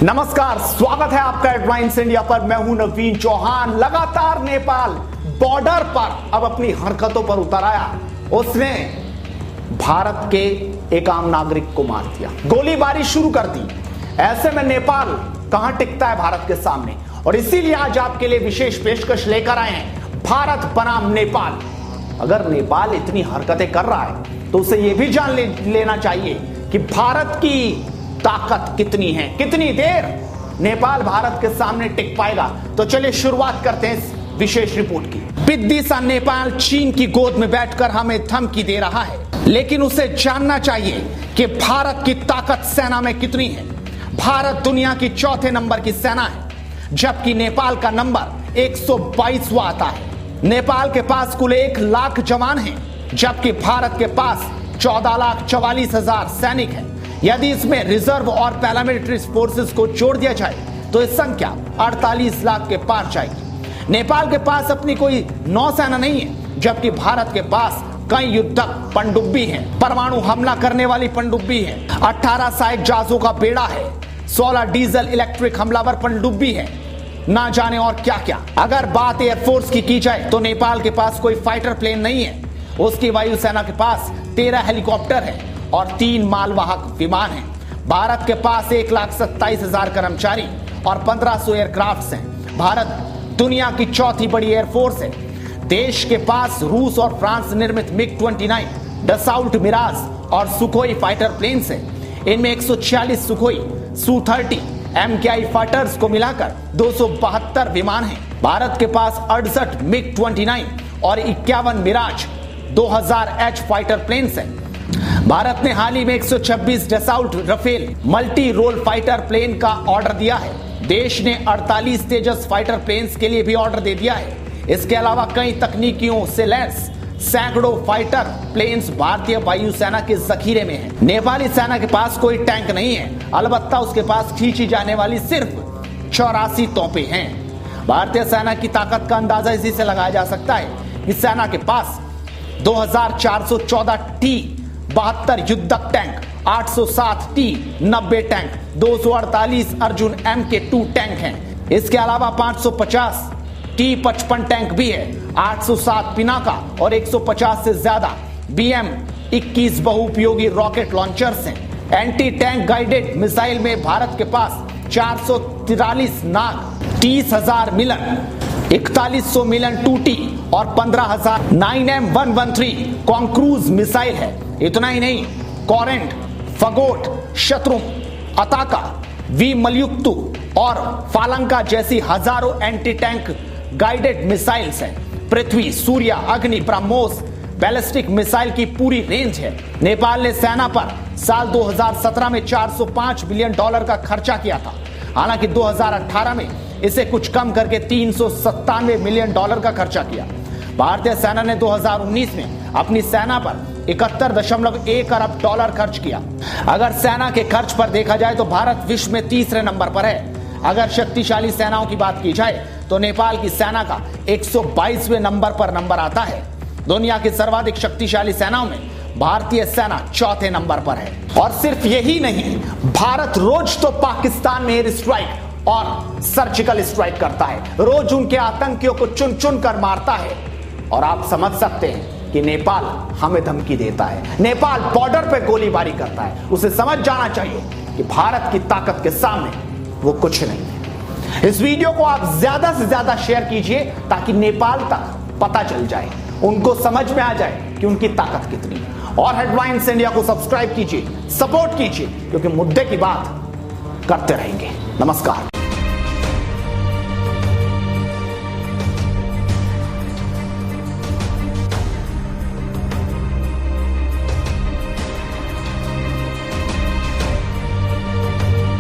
नमस्कार, स्वागत है आपका हेडलाइंस इंडिया पर। मैं हूं नवीन चौहान। लगातार नेपाल बॉर्डर पर अब अपनी हरकतों पर उतर आया। उसने भारत के एक आम नागरिक को मार दिया, गोलीबारी शुरू कर दी। ऐसे में नेपाल कहां टिकता है भारत के सामने, और इसीलिए आज आपके लिए विशेष पेशकश लेकर आए हैं, भारत बनाम नेपाल। अगर नेपाल इतनी हरकतें कर रहा है तो उसे यह भी जान लेना चाहिए कि भारत की ताकत कितनी है, कितनी देर नेपाल भारत के सामने टिक पाएगा। तो चलिए शुरुआत करते हैं इस विशेष रिपोर्ट की। बिद्दी सा नेपाल चीन की गोद में बैठकर हमें धमकी दे रहा है, लेकिन उसे जानना चाहिए कि भारत की ताकत सेना में कितनी है। भारत दुनिया की चौथे नंबर की सेना है, जबकि नेपाल का नंबर 122वां आता है। नेपाल के पास कुल 1 लाख जवान हैं, जबकि भारत के पास 14,44,000 सैनिक हैं। यदि इसमें रिजर्व और पैरामिलिट्री फोर्सेस को जोड़ दिया जाए तो यह संख्या 48 लाख के पार जाएगी। नेपाल के पास अपनी कोई नौसेना नहीं है, जबकि भारत के पास कई युद्धक पनडुब्बी हैं, परमाणु हमला करने वाली पनडुब्बी है, 18 सहायक जहाजों का बेड़ा है, 16 डीजल इलेक्ट्रिक हमलावर पनडुब्बी है, ना जाने और क्या क्या। अगर बात एयरफोर्स की जाए तो नेपाल के पास कोई फाइटर प्लेन नहीं है। उसकी वायुसेना के पास 13 हेलीकॉप्टर है और 3 मालवाहक विमान हैं। भारत के पास 1,27,000 कर्मचारी और 1500 एयरक्राफ्ट हैं। भारत दुनिया की चौथी बड़ी एयरफोर्स है। देश के पास रूस और फ्रांस निर्मित MiG-29, डसॉल्ट मिराज और सुखोई फाइटर प्लेन्स हैं। इनमें 146 सुखोई Su-30 MKI फाइटर्स को मिलाकर 272 विमान हैं। भारत के पास 68 MiG-29 और 51 मिराज 2000H फाइटर प्लेन्स हैं। भारत ने हाल ही में 126 Dassault Rafale multi role fighter plane का ऑर्डर दिया है। देश ने 48 तेजस फाइटर प्लेन्स के लिए भी ऑर्डर दे दिया है। इसके अलावा कई तकनीकियों से लैस सैकड़ों फाइटर प्लेन्स भारतीय वायुसेना के जखीरे में हैं। नेपाली सेना के पास कोई टैंक नहीं है, अलबत्ता उसके पास खींची जाने वाली सिर्फ 84 तोपें हैं। भारतीय सेना की ताकत का अंदाजा इसी से लगाया जा सकता है कि सेना के पास 2414 T-72 युद्धक tank, 807 T-90 tank, 248 Arjun MK2 tank हैं। इसके अलावा 550 T-55 टैंक भी है, 807 पिनाका और 150 से ज्यादा BM-21 बहुउपयोगी रॉकेट लॉन्चर्स हैं। एंटी टैंक गाइडेड मिसाइल में भारत के पास 443 नाग, 30,000 मिलन, 4100 मिलन 2T और 15,000 9M113 कॉन्क्रूज मिसाइल है। इतना ही नहीं, कॉरेंट, फगोट, शत्रुम, अताका, वी मलयुक्तु और फालंका जैसी हजारों एंटी टैंक गाइडेड मिसाइल्स हैं। पृथ्वी, सूर्या, अग्नि, ब्रह्मोस बैलिस्टिक मिसाइल की पूरी रेंज है। नेपाल ने सेना पर साल 2017 में $405 बिलियन का खर्चा किया था। हालांकि 2018 में इसे कुछ कम करके $397 मिलियन का खर्चा किया। भारतीय सेना ने 2019 में अपनी सेना पर 71.1 अरब डॉलर खर्च किया। अगर सेना के खर्च पर देखा जाए तो भारत विश्व में तीसरे नंबर पर है। अगर शक्तिशाली सेनाओं की बात की जाए तो नेपाल की सेना का 122वें नंबर पर नंबर आता है। दुनिया की सर्वाधिक शक्तिशाली सेनाओं में भारतीय सेना चौथे नंबर पर है। और सिर्फ यही नहीं, भारत रोज तो पाकिस्तान में एयर स्ट्राइक और सर्जिकल स्ट्राइक करता है, रोज उनके आतंकियों को चुन चुन कर मारता है। और आप समझ सकते हैं कि नेपाल हमें धमकी देता है, नेपाल बॉर्डर पे गोलीबारी करता है। उसे समझ जाना चाहिए कि भारत की ताकत के सामने वो कुछ नहीं है। इस वीडियो को आप ज्यादा से ज्यादा शेयर कीजिए ताकि नेपाल तक पता चल जाए, उनको समझ में आ जाए कि उनकी ताकत कितनी है। और हेडलाइंस इंडिया को सब्सक्राइब कीजिए, सपोर्ट कीजिए, क्योंकि मुद्दे की बात करते रहेंगे। नमस्कार।